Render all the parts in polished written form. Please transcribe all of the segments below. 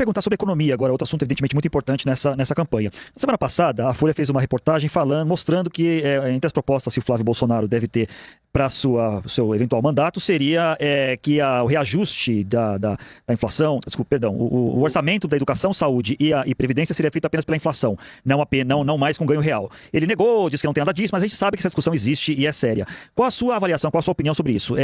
perguntar sobre economia agora, outro assunto evidentemente muito importante nessa campanha. Na semana passada, a Folha fez uma reportagem mostrando que entre as propostas que o Flávio Bolsonaro deve ter para seu eventual mandato seria que o reajuste da inflação, o orçamento da educação, saúde e previdência seria feito apenas pela inflação, não mais com ganho real. Ele negou, disse que não tem nada disso, mas a gente sabe que essa discussão existe e é séria. Qual a sua avaliação, qual a sua opinião sobre isso?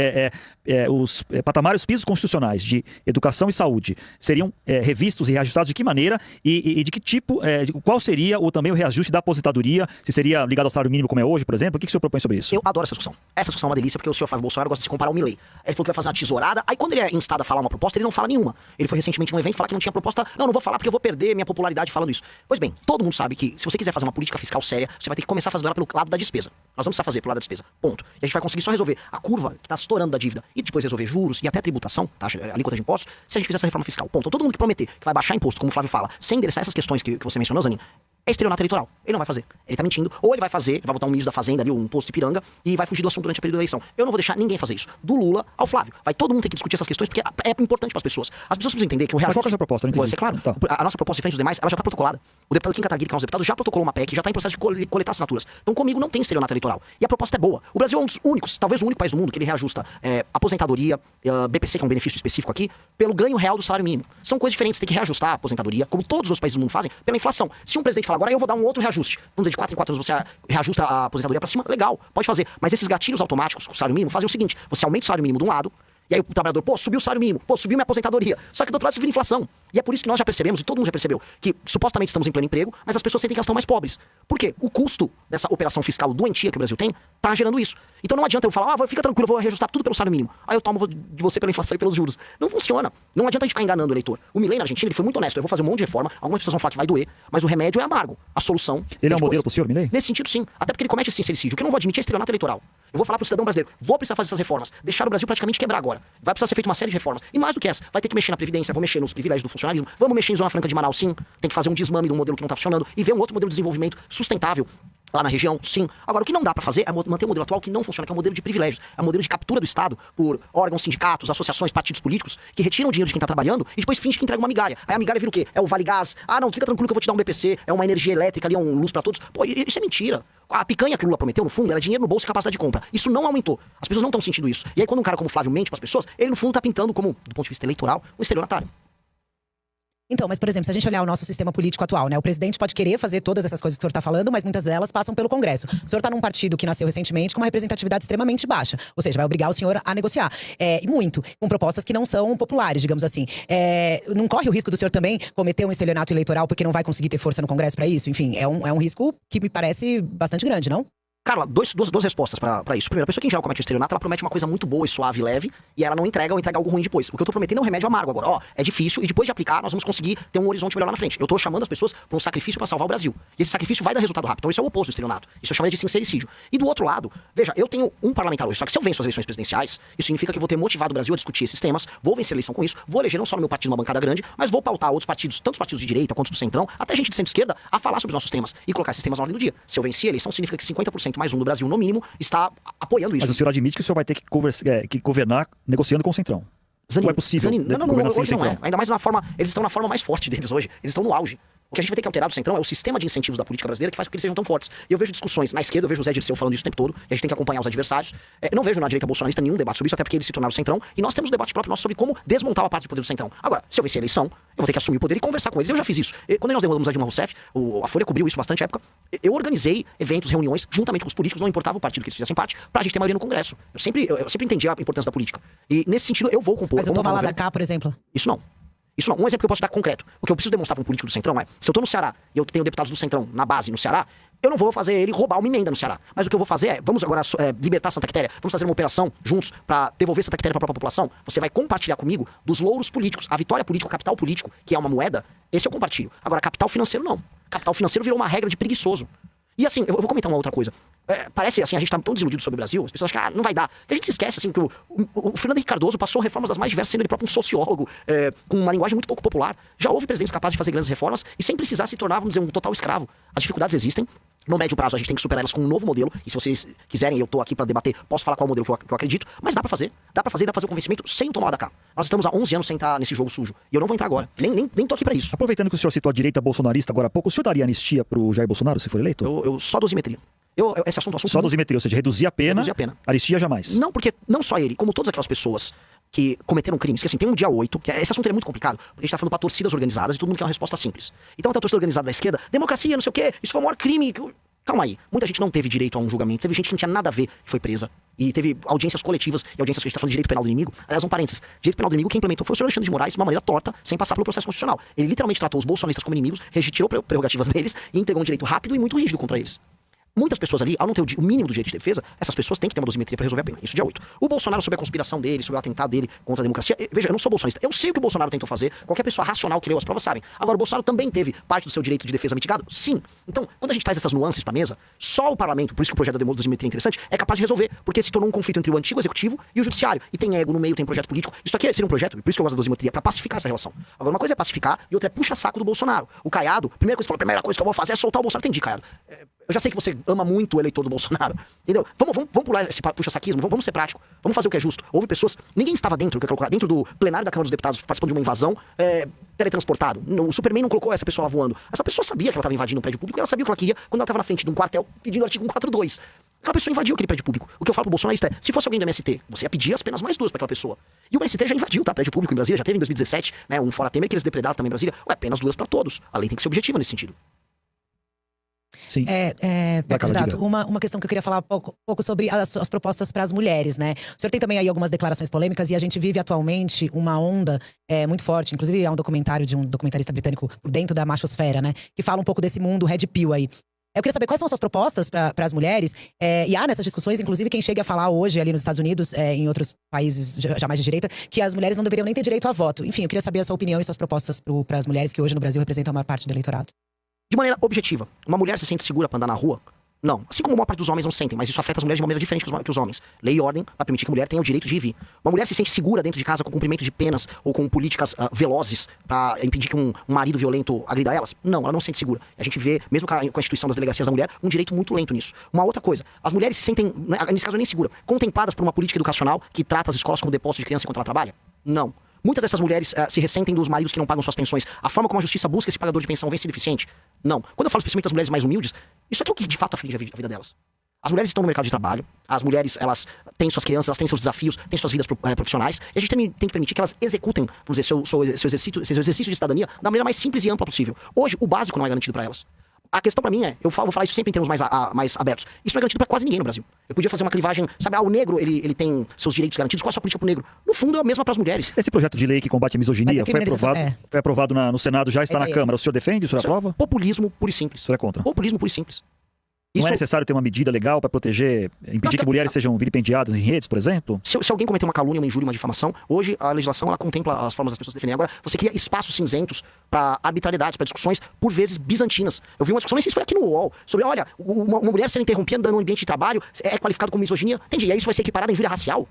Os patamares, os pisos constitucionais de educação e saúde seriam revistos e reajustados de que maneira e de que tipo, qual seria também o reajuste da aposentadoria, se seria ligado ao salário mínimo como é hoje, por exemplo? O que o senhor propõe sobre isso? Eu adoro essa discussão. Essa discussão é uma delícia porque o senhor Flávio Bolsonaro gosta de se comparar ao Milei. Ele falou que vai fazer uma tesourada, aí quando ele é instado a falar uma proposta, ele não fala nenhuma. Ele foi recentemente num evento falar que não tinha proposta. Não vou falar porque eu vou perder minha popularidade falando isso. Pois bem, todo mundo sabe que se você quiser fazer uma política fiscal séria, você vai ter que começar a fazer ela pelo lado da despesa. Nós vamos precisar fazer pelo lado da despesa. Ponto. E a gente vai conseguir só resolver a curva que está estourando da dívida e depois resolver juros e até tributação, taxa, alíquota de impostos, se a gente fizer essa reforma fiscal. Ponto. Todo mundo que prometer que vai baixar imposto, como o Flávio fala, sem endereçar essas questões que você mencionou, Zanin, é estelionato eleitoral. Ele não vai fazer. Ele tá mentindo. Ou ele vai botar um ministro da Fazenda ali, um posto de piranga, e vai fugir do assunto durante a período da eleição. Eu não vou deixar ninguém fazer isso. Do Lula ao Flávio. Vai todo mundo ter que discutir essas questões, porque é importante para as pessoas. As pessoas precisam entender que o reajuste... Mas qual é a sua proposta? Não entendi. É claro. Tá. A nossa proposta, diferente dos demais, ela já tá protocolada. O deputado Kim Kataguiri, que é um deputado, já protocolou uma PEC, já tá em processo de coletar assinaturas. Então comigo não tem estelionato eleitoral. E a proposta é boa. O Brasil é um dos únicos, talvez o único país do mundo, que ele reajusta aposentadoria, BPC, que é um benefício específico aqui, pelo ganho real do salário mínimo. São coisas diferentes. Tem que reajustar a aposentadoria, como todos os países do mundo fazem, pela inflação. Se um presidente falar, agora eu vou dar um outro reajuste, vamos dizer, de 4 em 4 anos você reajusta a aposentadoria pra cima, legal, pode fazer. Mas esses gatilhos automáticos com o salário mínimo fazem o seguinte: você aumenta o salário mínimo de um lado, e aí o trabalhador, subiu o salário mínimo, subiu minha aposentadoria. Só que do outro lado subiu a inflação. E é por isso que nós já percebemos, e todo mundo já percebeu, que supostamente estamos em pleno emprego, mas as pessoas sentem que elas estão mais pobres. Por quê? O custo dessa operação fiscal doentia que o Brasil tem tá gerando isso. Então não adianta eu falar, fica tranquilo, eu vou reajustar tudo pelo salário mínimo. Aí eu tomo de você pela inflação e pelos juros. Não funciona. Não adianta a gente ficar enganando o eleitor. O Milei na Argentina, ele foi muito honesto. Eu vou fazer um monte de reforma, algumas pessoas vão falar que vai doer, mas o remédio é amargo. A solução... Ele é um modelo pro senhor, Milei? Nesse sentido, sim. Até porque ele comete esse sincericídio. O que eu não vou admitir é estelionato eleitoral. Eu vou falar pro cidadão brasileiro, vou precisar fazer essas reformas, deixar o Brasil praticamente quebrar agora. Vai precisar ser feita uma série de reformas. E mais do que essa, vai ter que mexer na Previdência, vou mexer nos privilégios do funcionalismo, vamos mexer em Zona Franca de Manaus, sim. Tem que fazer um desmame de um modelo que não tá funcionando e ver um outro modelo de desenvolvimento sustentável lá na região, sim. Agora, o que não dá pra fazer é manter o modelo atual que não funciona, que é um modelo de privilégios. É um modelo de captura do Estado por órgãos, sindicatos, associações, partidos políticos, que retiram o dinheiro de quem tá trabalhando e depois finge que entrega uma migalha. Aí a migalha vira o quê? É o Vale Gás. Não, fica tranquilo que eu vou te dar um BPC, é uma energia elétrica ali, é um luz pra todos. Isso é mentira. A picanha que o Lula prometeu, no fundo, era dinheiro no bolso e capacidade de compra. Isso não aumentou. As pessoas não estão sentindo isso. E aí, quando um cara como o Flávio mente pras pessoas, ele, no fundo, tá pintando como, do ponto de vista eleitoral, um estelionatário. Então, mas, por exemplo, se a gente olhar o nosso sistema político atual, né? O presidente pode querer fazer todas essas coisas que o senhor está falando, mas muitas delas passam pelo Congresso. O senhor está num partido que nasceu recentemente com uma representatividade extremamente baixa. Ou seja, vai obrigar o senhor a negociar. E muito. Com propostas que não são populares, digamos assim. Não corre o risco do senhor também cometer um estelionato eleitoral porque não vai conseguir ter força no Congresso para isso? Enfim, é um risco que me parece bastante grande, não? Carla, duas respostas pra isso. Primeiro, a pessoa que em geral comete estelionato, ela promete uma coisa muito boa e suave e leve, e ela não entrega ou entrega algo ruim depois. O que eu tô prometendo é um remédio amargo agora. É difícil, e depois de aplicar, nós vamos conseguir ter um horizonte melhor lá na frente. Eu tô chamando as pessoas pra um sacrifício pra salvar o Brasil. E esse sacrifício vai dar resultado rápido. Então isso é o oposto do estelionato. Isso eu chamaria de sincericídio. E do outro lado, veja, eu tenho um parlamentar hoje, só que se eu venço as eleições presidenciais, isso significa que eu vou ter motivado o Brasil a discutir esses temas, vou vencer a eleição com isso, vou eleger não só no meu partido uma bancada grande, mas vou pautar outros partidos, tanto os partidos de direita quanto do centrão, até gente de centro-esquerda, a falar sobre os nossos temas e colocar esses temas na ordem do dia. Se eu vencer a eleição, significa que 50% mais um do Brasil, no mínimo, está apoiando isso. Mas o senhor admite que o senhor vai ter que governar negociando com o Centrão. Zanin, não é possível governar sem o Centrão. Ainda mais eles estão na forma mais forte deles hoje. Eles estão no auge. O que a gente vai ter que alterar do Centrão é o sistema de incentivos da política brasileira que faz com que eles sejam tão fortes. E eu vejo discussões na esquerda, eu vejo o Zé Dirceu falando isso o tempo todo, e a gente tem que acompanhar os adversários. Eu não vejo na direita bolsonarista nenhum debate sobre isso, até porque eles se tornaram o Centrão, e nós temos um debate próprio nosso sobre como desmontar a parte do poder do Centrão. Agora, se eu vencer a eleição, eu vou ter que assumir o poder e conversar com eles. Eu já fiz isso. Quando nós derrubamos a Dilma Rousseff, a Folha cobriu isso bastante época, eu organizei eventos, reuniões, juntamente com os políticos, não importava o partido que eles fizessem parte, pra gente ter maioria no Congresso. Eu sempre entendi a importância da política. E nesse sentido, eu vou compor. Mas eu tomar lá da cá, por exemplo? Isso não. Um exemplo que eu posso dar concreto. O que eu preciso demonstrar para um político do Centrão é, se eu tô no Ceará e eu tenho deputados do Centrão na base no Ceará, eu não vou fazer ele roubar uma emenda no Ceará. Mas o que eu vou fazer é, vamos agora libertar Santa Quitéria, vamos fazer uma operação juntos para devolver Santa Quitéria para a própria população. Você vai compartilhar comigo dos louros políticos, a vitória política, o capital político, que é uma moeda, esse eu compartilho. Agora, capital financeiro não. Capital financeiro virou uma regra de preguiçoso. E assim, eu vou comentar uma outra coisa. Parece assim, a gente tá tão desiludido sobre o Brasil, as pessoas acham que não vai dar. E a gente se esquece, assim, que o Fernando Henrique Cardoso passou reformas das mais diversas, sendo ele próprio um sociólogo, com uma linguagem muito pouco popular. Já houve presidentes capazes de fazer grandes reformas e sem precisar se tornar, vamos dizer, um total escravo. As dificuldades existem. No médio prazo, a gente tem que superar elas com um novo modelo. E se vocês quiserem, eu tô aqui pra debater, posso falar qual modelo que eu acredito. Mas dá pra fazer. Dá pra fazer o convencimento sem tomar lá da cá. Nós estamos há 11 anos sem entrar nesse jogo sujo. E eu não vou entrar agora. Nem tô aqui pra isso. Aproveitando que o senhor citou a direita bolsonarista agora há pouco, o senhor daria anistia pro Jair Bolsonaro, se for eleito? Eu só dosimetria. Esse assunto Só dosimetria, ou seja, reduzir a pena. Reduzir a pena. Anistia jamais. Não, porque não só ele, como todas aquelas pessoas que cometeram crimes, que assim, tem um dia 8, que esse assunto é muito complicado, porque a gente tá falando pra torcidas organizadas e todo mundo quer uma resposta simples. Então tem a torcida organizada da esquerda, democracia, não sei o quê, isso foi o maior crime. Calma aí, muita gente não teve direito a um julgamento, teve gente que não tinha nada a ver e foi presa. E teve audiências coletivas, e audiências que a gente tá falando de direito penal do inimigo. Aliás, um parênteses, direito penal do inimigo quem implementou foi o senhor Alexandre de Moraes de uma maneira torta, sem passar pelo processo constitucional. Ele literalmente tratou os bolsonaristas como inimigos, retirou prerrogativas deles e entregou um direito rápido e muito rígido contra eles. Muitas pessoas ali, ao não ter o mínimo do direito de defesa, essas pessoas têm que ter uma dosimetria pra resolver a pena. Isso dia 8. O Bolsonaro, sobre a conspiração dele, sobre o atentado dele contra a democracia. Veja, eu não sou bolsonarista. Eu sei o que o Bolsonaro tentou fazer. Qualquer pessoa racional que leu as provas sabe. Agora, o Bolsonaro também teve parte do seu direito de defesa mitigado? Sim. Então, quando a gente traz essas nuances pra mesa, só o parlamento, por isso que o projeto da dosimetria é interessante, é capaz de resolver. Porque se tornou um conflito entre o antigo executivo e o judiciário. E tem ego no meio, tem projeto político. Isso aqui seria um projeto, e por isso que eu gosto da dosimetria, pra pacificar essa relação. Agora, uma coisa é pacificar e outra é puxa-saco do Bolsonaro. O Caiado, primeira coisa que eu vou fazer é soltar o Bolsonaro. Entendi, Caiado. Eu já sei que você ama muito o eleitor do Bolsonaro. Entendeu? Vamos pular esse puxa-saquismo, vamos ser prático. Vamos fazer o que é justo. Houve pessoas. Ninguém estava dentro do plenário da Câmara dos Deputados participando de uma invasão teletransportado. O Superman não colocou essa pessoa lá voando. Essa pessoa sabia que ela estava invadindo um prédio público e ela sabia o que ela queria quando ela estava na frente de um quartel pedindo o artigo 142. Aquela pessoa invadiu aquele prédio público. O que eu falo pro bolsonarista é, se fosse alguém do MST, você ia pedir as penas mais duras pra aquela pessoa. E o MST já invadiu, tá? Prédio público em Brasília, já teve em 2017, né? Um fora Temer que eles depredaram também em Brasília. Ué, penas duras pra todos. A lei tem que ser objetiva nesse sentido. Sim. Candidato, uma questão que eu queria falar um pouco sobre as propostas para as mulheres, né? O senhor tem também aí algumas declarações polêmicas e a gente vive atualmente uma onda muito forte, inclusive há um documentário de um documentarista britânico por dentro da machosfera, né? Que fala um pouco desse mundo red pill aí. Eu queria saber quais são as suas propostas para as mulheres, e há nessas discussões, inclusive, quem chega a falar hoje ali nos Estados Unidos, em outros países já mais de direita, que as mulheres não deveriam nem ter direito a voto. Enfim, eu queria saber a sua opinião e suas propostas para as mulheres que hoje no Brasil representam a maior parte do eleitorado. De maneira objetiva, uma mulher se sente segura pra andar na rua? Não. Assim como a maior parte dos homens não sentem, mas isso afeta as mulheres de uma maneira diferente que os homens. Lei e ordem vai permitir que a mulher tenha o direito de ir e vir. Uma mulher se sente segura dentro de casa com cumprimento de penas ou com políticas velozes pra impedir que um marido violento agrida elas? Não, ela não se sente segura. A gente vê, mesmo com a instituição das delegacias da mulher, um direito muito lento nisso. Uma outra coisa, as mulheres se sentem, nesse caso nem segura, contempladas por uma política educacional que trata as escolas como depósito de criança enquanto ela trabalha? Não. Muitas dessas mulheres se ressentem dos maridos que não pagam suas pensões. A forma como a justiça busca esse pagador de pensão vence deficiente? Não. Quando eu falo especialmente das mulheres mais humildes, isso aqui é o que de fato aflige a vida delas. As mulheres estão no mercado de trabalho, as mulheres, elas têm suas crianças, elas têm seus desafios, têm suas vidas profissionais, e a gente também tem que permitir que elas executem, vamos dizer, seu exercício de cidadania da maneira mais simples e ampla possível. Hoje, o básico não é garantido para elas. A questão pra mim é, vou falar isso sempre em termos mais abertos. Isso não é garantido pra quase ninguém no Brasil. Eu podia fazer uma clivagem, sabe, o negro, ele tem seus direitos garantidos, qual é a sua política pro negro? No fundo, é a mesma pras mulheres. Esse projeto de lei que combate a misoginia foi aprovado no Senado, já está na Câmara. O senhor defende? O senhor aprova? Populismo puro e simples. O senhor é contra? Populismo puro e simples. Não é necessário ter uma medida legal para proteger, impedir que mulheres sejam vilipendiadas em redes, por exemplo? Se alguém cometer uma calúnia, uma injúria, uma difamação, hoje a legislação ela contempla as formas das pessoas defenderem. Agora, você cria espaços cinzentos para arbitrariedades, para discussões, por vezes, bizantinas. Eu vi uma discussão, nem sei se foi aqui no UOL, sobre, olha, uma mulher ser interrompida no ambiente de trabalho é qualificado como misoginia. Entendi, e aí isso vai ser equiparado à injúria racial?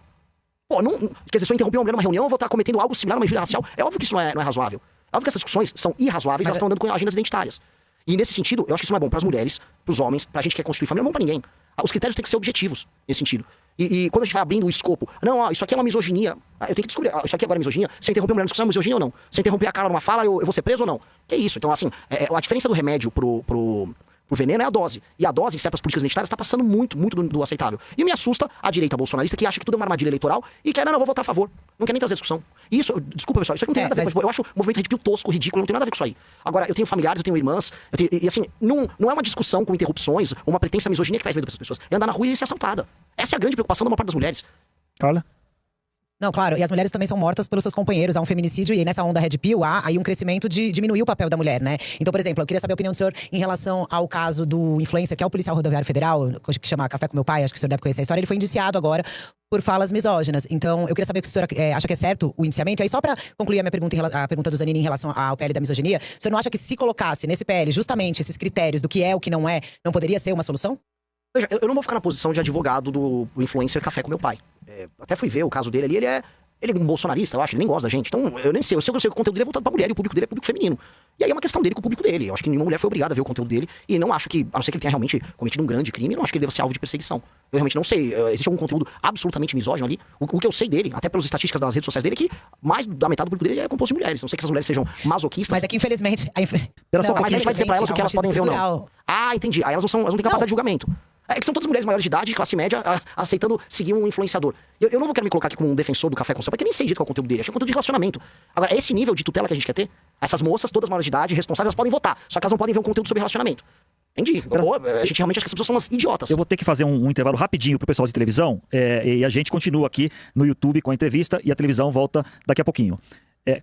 Pô, não, quer dizer, se eu interromper uma mulher numa reunião, eu vou estar cometendo algo similar a uma injúria racial? É óbvio que isso não é razoável. É óbvio que essas discussões são irrazoáveis, elas estão andando com agendas identitárias. E nesse sentido, eu acho que isso não é bom para as mulheres, para os homens, pra gente que quer construir família, não é bom pra ninguém. Os critérios têm que ser objetivos nesse sentido. E quando a gente vai abrindo o escopo, não, isso aqui é uma misoginia, eu tenho que descobrir, isso aqui agora é misoginia, se eu interromper uma mulher na discussão é misoginia ou não? Se eu interromper a Carla numa fala, eu vou ser preso ou não? Que isso? Então, assim, a diferença do remédio pro veneno é a dose. E a dose, em certas políticas identitárias, está passando muito do aceitável. E me assusta a direita bolsonarista, que acha que tudo é uma armadilha eleitoral e que, não, vou votar a favor. Não quer nem trazer discussão. Isso, desculpa, pessoal, isso aqui não tem nada a ver com isso. Eu acho o movimento ridículo, tosco, ridículo, não tem nada a ver com isso aí. Agora, eu tenho familiares, eu tenho irmãs, e assim, não é uma discussão com interrupções, ou uma pretensa misoginia que traz medo para as pessoas. É andar na rua e ser assaltada. Essa é a grande preocupação da maior parte das mulheres. Carla? Não, claro, e as mulheres também são mortas pelos seus companheiros, há um feminicídio e nessa onda Red Pill há aí um crescimento de diminuir o papel da mulher, né? Então, por exemplo, eu queria saber a opinião do senhor em relação ao caso do influencer, que é o policial rodoviário federal, que chama Café com Meu Pai, acho que o senhor deve conhecer a história, ele foi indiciado agora por falas misóginas. Então, eu queria saber se o senhor acha que é certo o indiciamento. E aí, só pra concluir a pergunta do Zanini em relação ao PL da misoginia, o senhor não acha que se colocasse nesse PL justamente esses critérios do que é, o que não é, não poderia ser uma solução? Veja, eu não vou ficar na posição de advogado do influencer Café com Meu Pai. Até fui ver o caso dele ali, ele é um bolsonarista, eu acho, ele nem gosta da gente. Então, eu nem sei, eu sei que o conteúdo dele é voltado pra mulher e o público dele é público feminino. E aí é uma questão dele com o público dele. Eu acho que nenhuma mulher foi obrigada a ver o conteúdo dele. E não acho que, a não ser que ele tenha realmente cometido um grande crime, eu não acho que ele deva ser alvo de perseguição. Eu realmente não sei. Existe algum conteúdo absolutamente misógino ali? O que eu sei dele, até pelas estatísticas das redes sociais dele, é que mais da metade do público dele é composto de mulheres. Não sei que essas mulheres sejam masoquistas. Mas é que, infelizmente... Pela sua Mas a gente vai dizer pra elas o que elas podem ver ou não. estrutural. Ah, entendi. Aí elas não têm capacidade de julgamento. É que são todas mulheres maiores de idade, de classe média, aceitando seguir um influenciador. Eu não vou querer me colocar aqui como um defensor do café com açúcar, porque eu nem sei direito qual é o conteúdo dele. Acho que é um conteúdo de relacionamento. Agora, esse nível de tutela que a gente quer ter, essas moças, todas maiores de idade, responsáveis, elas podem votar. Só que elas não podem ver um conteúdo sobre relacionamento. Entendi. A gente realmente acha que as pessoas são umas idiotas. Eu vou ter que fazer um intervalo rapidinho pro pessoal de televisão, e a gente continua aqui no YouTube com a entrevista e a televisão volta daqui a pouquinho.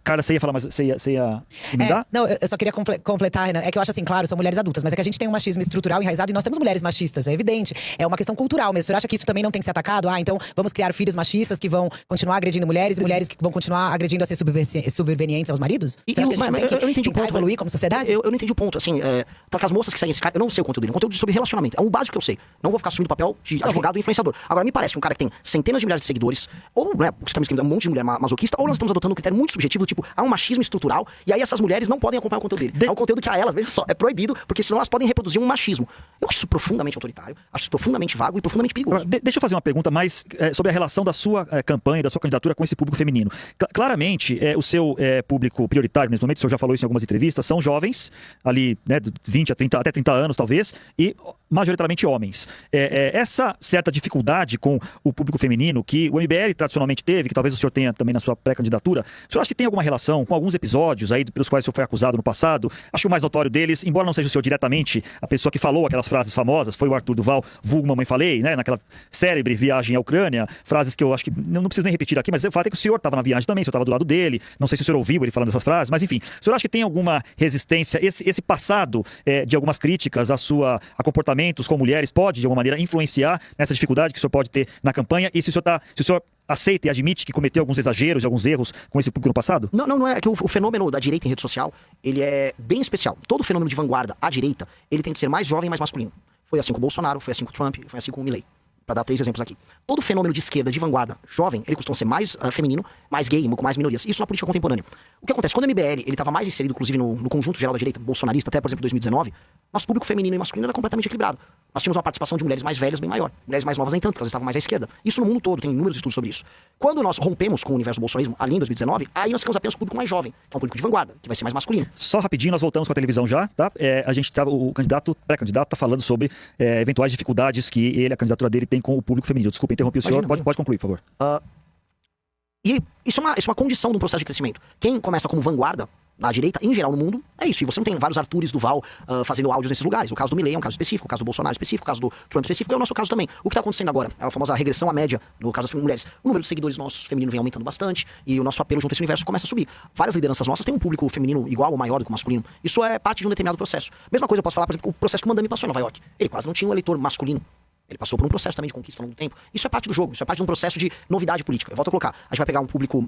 Carla, você ia falar, mas você ia emendar? Não, eu só queria completar, Renan. É que eu acho assim, claro, são mulheres adultas, mas é que a gente tem um machismo estrutural enraizado e nós temos mulheres machistas, é evidente. É uma questão cultural mesmo. Você acha que isso também não tem que ser atacado? Então vamos criar filhos machistas que vão continuar agredindo mulheres e mulheres que vão continuar agredindo a ser subservientes aos maridos? Você acha que a gente tem que eu não entendi o ponto. evoluir como sociedade? Eu não entendi o ponto. Assim, as moças que seguem esse cara, eu não sei o conteúdo dele. É um conteúdo sobre relacionamento. É um básico que eu sei. Não vou ficar assumindo o papel de advogado e influenciador. Agora, me parece que um cara que tem centenas de milhares de seguidores, ou, né, você está me escrevendo um monte de mulher masoquista, ou nós estamos adotando um critério muito subjetivo, tipo, há um machismo estrutural, e aí essas mulheres não podem acompanhar o conteúdo dele. É um conteúdo que a elas, veja só, é proibido, porque senão elas podem reproduzir um machismo. Eu acho isso profundamente autoritário, acho isso profundamente vago e profundamente perigoso. Deixa eu fazer uma pergunta mais sobre a relação da sua campanha, da sua candidatura com esse público feminino. Claramente, o seu público prioritário nesse momento, o senhor já falou isso em algumas entrevistas, são jovens, ali, né, de 20 a 30, até 30 anos talvez, e majoritariamente homens. Essa certa dificuldade com o público feminino que o MBL tradicionalmente teve, que talvez o senhor tenha também na sua pré-candidatura, o senhor acha que tem alguma relação com alguns episódios aí pelos quais o senhor foi acusado no passado? Acho que o mais notório deles, embora não seja o senhor diretamente a pessoa que falou aquelas frases famosas, foi o Arthur Duval, vulgo Mamãe Falei, né, naquela célebre viagem à Ucrânia, frases que eu acho que não preciso nem repetir aqui, mas o fato é que o senhor estava na viagem também, o senhor estava do lado dele, não sei se o senhor ouviu ele falando essas frases, mas enfim, o senhor acha que tem alguma resistência, esse passado de algumas críticas a comportamentos com mulheres pode, de alguma maneira, influenciar nessa dificuldade que o senhor pode ter na campanha, e se o senhor aceita e admite que cometeu alguns exageros e alguns erros com esse público no passado? Não é que o fenômeno da direita em rede social, ele é bem especial. Todo fenômeno de vanguarda à direita, ele tem que ser mais jovem e mais masculino. Foi assim com o Bolsonaro, foi assim com o Trump, foi assim com o Milley. Pra dar 3 exemplos aqui. Todo fenômeno de esquerda, de vanguarda, jovem, ele costuma ser mais feminino, mais gay, com mais minorias. Isso na política contemporânea. O que acontece? Quando o MBL, ele tava mais inserido, inclusive, no conjunto geral da direita, bolsonarista, até, por exemplo, 2019, nosso público feminino e masculino era completamente equilibrado. Nós tínhamos uma participação de mulheres mais velhas bem maior. Mulheres mais novas nem tanto, porque elas estavam mais à esquerda. Isso no mundo todo, tem inúmeros estudos sobre isso. Quando nós rompemos com o universo do bolsonarismo, ali em 2019, aí nós ficamos apenas com o público mais jovem, que é um público de vanguarda, que vai ser mais masculino. Só rapidinho, nós voltamos com a televisão já, tá? O pré-candidato tá falando sobre eventuais dificuldades que a candidatura dele tem com o público feminino. Desculpa interromper o senhor, pode concluir, por favor. E isso é uma condição de um processo de crescimento. Quem começa como vanguarda, na direita, em geral, no mundo, é isso. E você não tem vários Artures Duval fazendo áudios nesses lugares. O caso do Milley é um caso específico, o caso do Bolsonaro é específico, o caso do Trump é específico, é o nosso caso também. O que está acontecendo agora? É a famosa regressão à média, no caso das mulheres. O número de seguidores nossos femininos vem aumentando bastante, e o nosso apelo junto a esse universo começa a subir. Várias lideranças nossas têm um público feminino igual ou maior do que o masculino. Isso é parte de um determinado processo. Mesma coisa eu posso falar, por exemplo, o processo que o Mandami passou em Nova York. Ele quase não tinha um eleitor masculino. Ele passou por um processo também de conquista ao longo do tempo. Isso é parte do jogo, isso é parte de um processo de novidade política. Eu volto a colocar, a gente vai pegar um público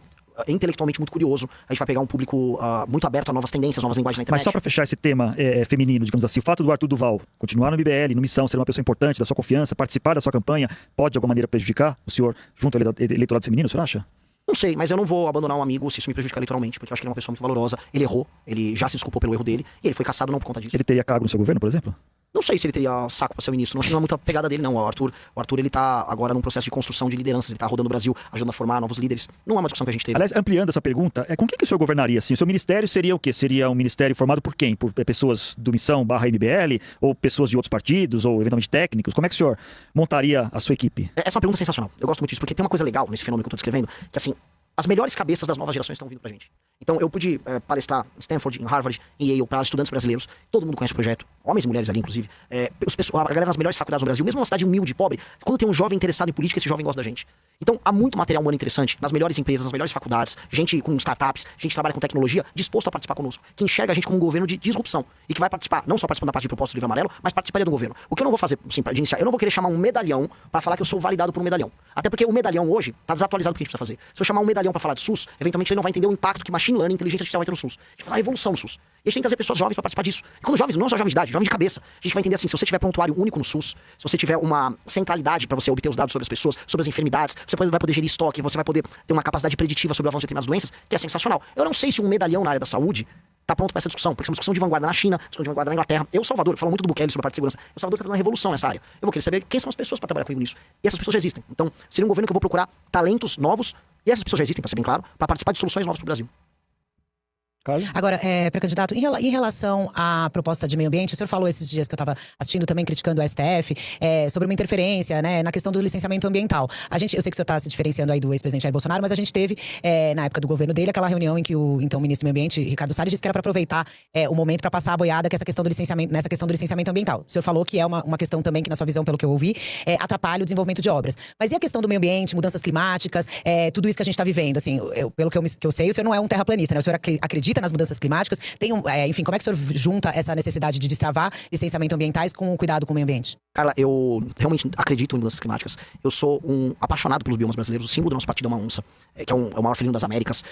intelectualmente muito curioso, a gente vai pegar um público muito aberto a novas tendências, novas linguagens na internet. Mas só para fechar esse tema feminino, digamos assim, o fato do Arthur Duval continuar no MBL, no Missão, ser uma pessoa importante, da sua confiança, participar da sua campanha, pode de alguma maneira prejudicar o senhor junto ao eleitorado feminino, o senhor acha? Não sei, mas eu não vou abandonar um amigo se isso me prejudicar eleitoralmente, porque eu acho que ele é uma pessoa muito valorosa, ele errou, ele já se desculpou pelo erro dele, e ele foi caçado não por conta disso. Ele teria cargo no seu governo, por exemplo? Não sei se ele teria saco pra ser ministro, não acho que não é muita pegada dele, não. O Arthur, ele tá agora num processo de construção de lideranças, ele tá rodando o Brasil, ajudando a formar novos líderes. Não é uma discussão que a gente teve. Aliás, ampliando essa pergunta, com quem que o senhor governaria assim? O seu ministério seria o quê? Seria um ministério formado por quem? Por pessoas do Missão/MBL? Ou pessoas de outros partidos? Ou eventualmente técnicos? Como é que o senhor montaria a sua equipe? Essa é uma pergunta sensacional. Eu gosto muito disso, porque tem uma coisa legal nesse fenômeno que eu tô descrevendo, que assim, as melhores cabeças das novas gerações estão vindo pra gente. Então eu pude palestrar em Stanford, em Harvard, em Yale, para estudantes brasileiros. Todo mundo conhece o projeto, homens e mulheres ali, inclusive. A galera nas melhores faculdades do Brasil, mesmo numa cidade humilde, pobre, quando tem um jovem interessado em política, esse jovem gosta da gente. Então há muito material humano interessante nas melhores empresas, nas melhores faculdades, gente com startups, gente que trabalha com tecnologia, disposto a participar conosco, que enxerga a gente como um governo de disrupção e que vai participar, não só participando da parte de proposta do livro amarelo, mas participaria do governo. O que eu não vou fazer, assim, de iniciar, eu não vou querer chamar um medalhão para falar que eu sou validado por um medalhão. Até porque o medalhão hoje tá desatualizado do que a gente precisa fazer. Se eu chamar um medalhão para falar de SUS, eventualmente ele não vai entender o impacto que machine learning, inteligência artificial vai ter no SUS. A gente vai fazer a revolução no SUS. E a gente tem que trazer pessoas jovens para participar disso. E quando jovens, não só jovens de idade, jovens de cabeça. A gente vai entender assim, se você tiver prontuário único no SUS, se você tiver uma centralidade para você obter os dados sobre as pessoas, sobre as enfermidades, você vai poder gerir estoque, você vai poder ter uma capacidade preditiva sobre o avanço de determinadas doenças, que é sensacional. Eu não sei se um medalhão na área da saúde tá pronto para essa discussão, porque é uma discussão de vanguarda na China, discussão de vanguarda na Inglaterra. Eu, Salvador, falo muito do Bukele sobre a parte de segurança. Eu, Salvador, tá fazendo uma revolução nessa área. Eu vou querer saber quem são as pessoas para trabalhar comigo nisso. E essas pessoas já existem. Então, seria um governo que eu vou procurar talentos novos, e essas pessoas já existem, para ser bem claro, para participar de soluções novas para o Brasil. Agora, pré-candidato, em relação à proposta de meio ambiente, o senhor falou esses dias que eu estava assistindo também, criticando o STF, sobre uma interferência, né, na questão do licenciamento ambiental. Eu sei que o senhor está se diferenciando aí do ex-presidente Jair Bolsonaro, mas a gente teve, na época do governo dele, aquela reunião em que o então ministro do Meio Ambiente, Ricardo Salles, disse que era para aproveitar o momento para passar a boiada que nessa questão do licenciamento ambiental. O senhor falou que é uma questão também que, na sua visão, pelo que eu ouvi, atrapalha o desenvolvimento de obras. Mas e a questão do meio ambiente, mudanças climáticas, tudo isso que a gente está vivendo? Assim, pelo que eu sei, o senhor não é um terraplanista, né? O senhor acredita nas mudanças climáticas? Enfim, como é que o senhor junta essa necessidade de destravar licenciamento ambientais com o cuidado com o meio ambiente? Carla, eu realmente acredito em mudanças climáticas. Eu sou um apaixonado pelos biomas brasileiros. O símbolo do nosso partido é uma onça, que é o maior felino das Américas.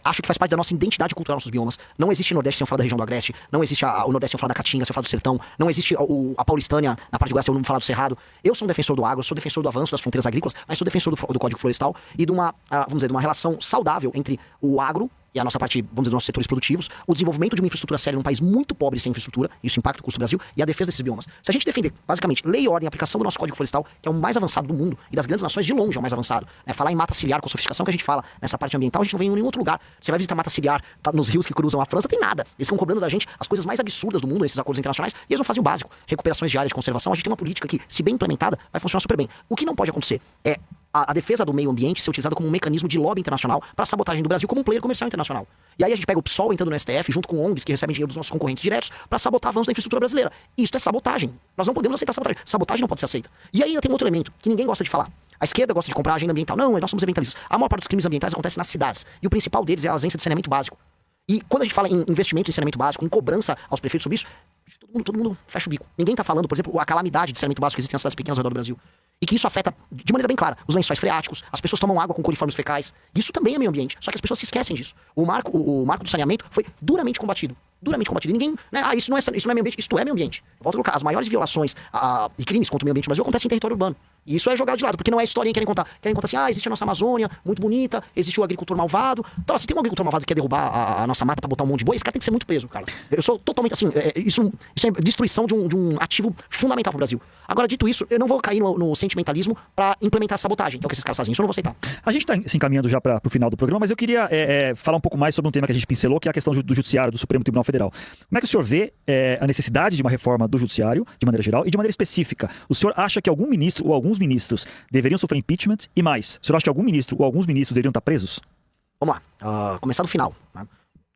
Acho que faz parte da nossa identidade cultural, nossos biomas. Não existe Nordeste sem eu falar da região do Agreste. Não existe o Nordeste sem eu falar da Caatinga, sem eu falar do Sertão. Não existe a Paulistânia, na parte de Goiás, sem eu não falar do Cerrado. Eu sou um defensor do agro, sou defensor do avanço das fronteiras agrícolas, mas sou defensor do Código Florestal e de uma relação saudável entre o agro e a nossa parte, vamos dizer, dos nossos setores produtivos, o desenvolvimento de uma infraestrutura séria num país muito pobre sem infraestrutura, isso impacta o custo do Brasil, e a defesa desses biomas. Se a gente defender, basicamente, lei e ordem, a aplicação do nosso Código Florestal, que é o mais avançado do mundo, e das grandes nações, de longe é o mais avançado, falar em mata ciliar, com a sofisticação que a gente fala nessa parte ambiental, a gente não vê em nenhum outro lugar. Você vai visitar mata ciliar, tá nos rios que cruzam a França, tem nada. Eles estão cobrando da gente as coisas mais absurdas do mundo, nesses acordos internacionais, e eles não fazem o básico. Recuperações de áreas de conservação, a gente tem uma política que, se bem implementada, vai funcionar super bem. O que não pode acontecer é a defesa do meio ambiente ser utilizada como um mecanismo de lobby internacional para sabotagem do Brasil como um player comercial internacional. E aí a gente pega o PSOL entrando no STF, junto com ONGs que recebem dinheiro dos nossos concorrentes diretos, para sabotar avanços da infraestrutura brasileira. Isso é sabotagem. Nós não podemos aceitar sabotagem. Sabotagem não pode ser aceita. E aí ainda tem um outro elemento que ninguém gosta de falar. A esquerda gosta de comprar a agenda ambiental. Não, nós somos ambientalistas. A maior parte dos crimes ambientais acontece nas cidades. E o principal deles é a ausência de saneamento básico. E quando a gente fala em investimento em saneamento básico, em cobrança aos prefeitos sobre isso, todo mundo fecha o bico. Ninguém tá falando, por exemplo, a calamidade de saneamento básico que existe nas cidades pequenas ao redor do Brasil. E que isso afeta de maneira bem clara os lençóis freáticos, as pessoas tomam água com coliformes fecais. Isso também é meio ambiente. Só que as pessoas se esquecem disso. O marco do saneamento foi duramente combatido. Duramente combatido. E ninguém, isso não é meio ambiente, isto é meio ambiente. Volto a colocar, as maiores violações e crimes contra o meio ambiente no Brasil acontecem em território urbano. E isso é jogado de lado, porque não é a historinha que querem contar. Querem contar assim, existe a nossa Amazônia, muito bonita, existe o agricultor malvado. Então, se tem um agricultor malvado que quer derrubar a nossa mata pra botar um monte de boi, esse cara tem que ser muito preso, cara. Eu sou totalmente assim, isso é destruição de um ativo fundamental pro Brasil. Agora, dito isso, eu não vou cair no sentimentalismo pra implementar a sabotagem, que é o que esses caras fazem. Isso eu não vou aceitar. A gente tá se encaminhando já pro final do programa, mas eu queria falar um pouco mais sobre um tema que a gente pincelou, que é a questão do Judiciário, do Supremo Tribunal Federal. Como é que o senhor vê a necessidade de uma reforma do Judiciário, de maneira geral, e de maneira específica? O senhor acha que algum ministro ou alguns ministros deveriam sofrer impeachment? E mais, o senhor acha que algum ministro ou alguns ministros deveriam estar presos? Vamos lá, começar do final. Né?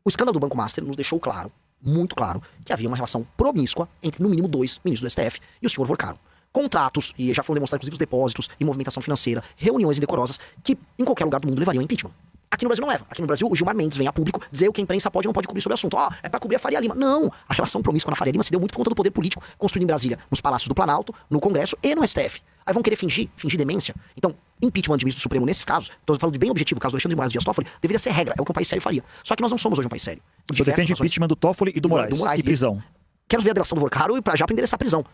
O escândalo do Banco Master nos deixou claro, muito claro, que havia uma relação promíscua entre, no mínimo, 2 ministros do STF e o senhor Vorcaro. Contratos, e já foram demonstrados inclusive os depósitos e movimentação financeira, reuniões indecorosas, que em qualquer lugar do mundo levariam a impeachment. Aqui no Brasil não leva. Aqui no Brasil, o Gilmar Mendes vem a público dizer o que a imprensa pode ou não pode cobrir sobre o assunto. É pra cobrir a Faria Lima. Não! A relação promíscua na Faria Lima se deu muito por conta do poder político construído em Brasília, nos palácios do Planalto, no Congresso e no STF. Aí vão querer fingir demência. Então, impeachment de ministro do Supremo nesses casos, tô falando de bem objetivo, o caso do Alexandre de Moraes e Dias Toffoli, deveria ser regra, é o que um país sério faria. Só que nós não somos hoje um país sério. Você defende impeachment do Toffoli e do Moraes e prisão. Quero ver a delação do Vorcaro e já pra endereçar a prisão.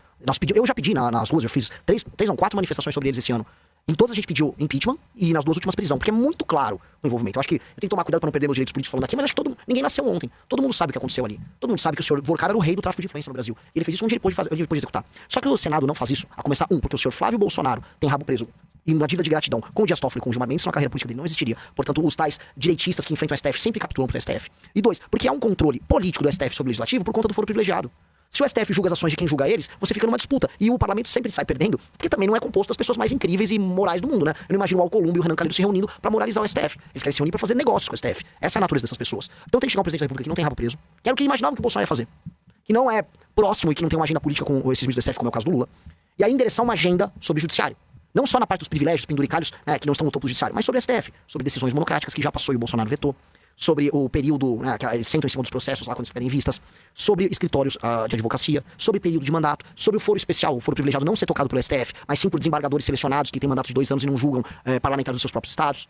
Eu já pedi nas ruas, eu fiz 3 ou 4 manifestações sobre eles esse ano. Em todas a gente pediu impeachment e nas 2 últimas prisão, porque é muito claro o envolvimento. Eu acho que eu tenho que tomar cuidado pra não perder meus direitos políticos falando aqui, mas acho que ninguém nasceu ontem. Todo mundo sabe o que aconteceu ali. Todo mundo sabe que o senhor Vorcaro era o rei do tráfico de influência no Brasil. Ele fez isso onde ele pôde executar. Só que o Senado não faz isso, a começar, porque o senhor Flávio Bolsonaro tem rabo preso e uma dívida de gratidão com o Dias Toffoli e com o Gilmar Mendes, senão a carreira política dele não existiria. Portanto, os tais direitistas que enfrentam o STF sempre capitulam pro STF. E 2, porque há um controle político do STF sobre o legislativo por conta do foro privilegiado. Se o STF julga as ações de quem julga eles, você fica numa disputa. E o parlamento sempre sai perdendo, porque também não é composto das pessoas mais incríveis e morais do mundo, né? Eu não imagino o Alcolumbre e o Renan Calheiros se reunindo pra moralizar o STF. Eles querem se reunir pra fazer negócios com o STF. Essa é a natureza dessas pessoas. Então tem que chegar um presidente da República que não tem rabo preso, que era o que imaginavam que o Bolsonaro ia fazer. Que não é próximo e que não tem uma agenda política com esses ministros do STF, como é o caso do Lula. E aí endereçar uma agenda sobre o judiciário. Não só na parte dos privilégios, penduricários, que não estão no topo do judiciário, mas sobre o STF, sobre decisões monocráticas que já passou e o Bolsonaro vetou, sobre o período, que eles sentam em cima dos processos lá quando eles pedem vistas, sobre escritórios de advocacia, sobre período de mandato, sobre o foro especial, o foro privilegiado não ser tocado pelo STF, mas sim por desembargadores selecionados que têm mandato de 2 anos e não julgam parlamentares dos seus próprios estados.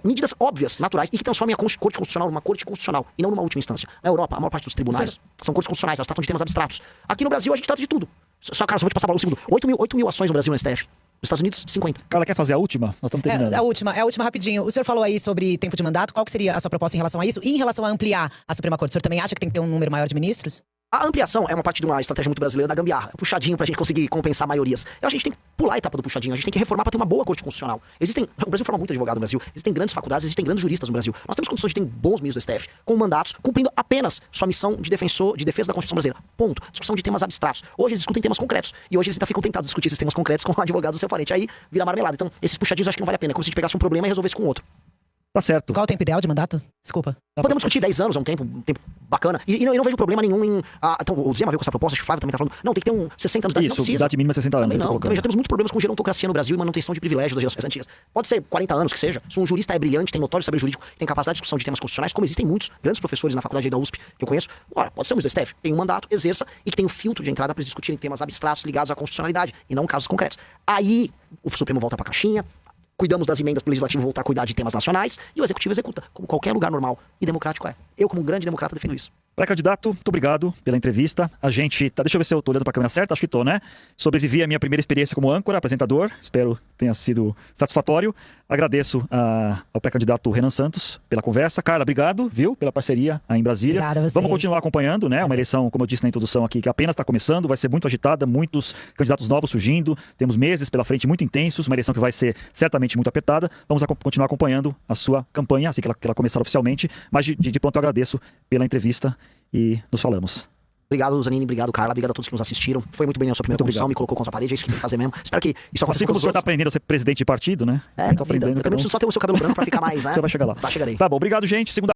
Medidas óbvias, naturais, e que transformem a Corte Constitucional numa Corte Constitucional, e não numa última instância. Na Europa, a maior parte dos tribunais são cortes constitucionais, elas tratam de temas abstratos. Aqui no Brasil, a gente trata de tudo. Só, cara, só vou te passar para o segundo. 8 mil ações no Brasil no STF. Nos Estados Unidos, 50. Carla, quer fazer a última? Nós estamos terminando. É a última rapidinho. O senhor falou aí sobre tempo de mandato. Qual que seria a sua proposta em relação a isso? E em relação a ampliar a Suprema Corte, o senhor também acha que tem que ter um número maior de ministros? A ampliação é uma parte de uma estratégia muito brasileira da gambiarra. É puxadinho pra gente conseguir compensar maiorias. Eu acho que a gente tem que pular a etapa do puxadinho. A gente tem que reformar pra ter uma boa corte constitucional. O Brasil forma muito advogado no Brasil. Existem grandes faculdades, existem grandes juristas no Brasil. Nós temos condições de ter bons ministros do STF, com mandatos, cumprindo apenas sua missão de defesa da Constituição brasileira. Ponto. Discussão de temas abstratos. Hoje eles discutem temas concretos. E hoje eles ainda ficam tentados de discutir esses temas concretos com o advogado do seu parente. Aí vira marmelada. Então, esses puxadinhos eu acho que não vale a pena. É como se a gente pegasse um problema e resolvesse com outro. Tá certo. Qual o tempo ideal de mandato? Desculpa. Podemos discutir 10 anos, é um tempo bacana. E não vejo problema nenhum em... então, o Zema veio com essa proposta, acho que o Flávio também tá falando. Não, tem que ter 60 anos de idade. Isso, Não precisa. idade mínima 60 anos. Também já temos muitos problemas com gerontocracia no Brasil e manutenção de privilégios das gerações antigas. Pode ser 40 anos que seja. Se um jurista é brilhante, tem notório saber jurídico, tem capacidade de discussão de temas constitucionais, como existem muitos grandes professores na faculdade aí da USP que eu conheço. Ora, pode ser um ministro do STF, tem um mandato, exerça e que tem um filtro de entrada para eles discutirem temas abstratos ligados à constitucionalidade e não casos concretos. Aí o Supremo volta pra caixinha, cuidamos das emendas pro Legislativo voltar a cuidar de temas nacionais e o Executivo executa, como qualquer lugar normal e democrático é. Eu, como um grande democrata, defendo isso. Pré-candidato, muito obrigado pela entrevista. A gente tá, deixa eu ver se eu tô olhando pra câmera certa, acho que tô, né? Sobrevivi à minha primeira experiência como âncora, apresentador, espero tenha sido satisfatório. Agradeço ao pré-candidato Renan Santos pela conversa. Carla, obrigado, viu, pela parceria aí em Brasília. Obrigada a vocês. Vamos continuar acompanhando, né? Uma eleição, como eu disse na introdução aqui, que apenas está começando, vai ser muito agitada, muitos candidatos novos surgindo, temos meses pela frente muito intensos, uma eleição que vai ser certamente muito apertada. Vamos continuar acompanhando a sua campanha, assim que ela começar oficialmente, mas de pronto eu agradeço pela entrevista e nos falamos. Obrigado, Zanini, obrigado, Carla, obrigado a todos que nos assistiram. Foi muito bem na sua primeira condução, me colocou contra a parede, é isso que tem que fazer mesmo. Espero que isso aconteça. Assim como o senhor está aprendendo a ser presidente de partido, né? É, eu tô aprendendo. eu também preciso só ter o seu cabelo branco pra ficar mais, né? Você vai chegar lá. Tá, chegarei. Tá bom, obrigado, gente. Segunda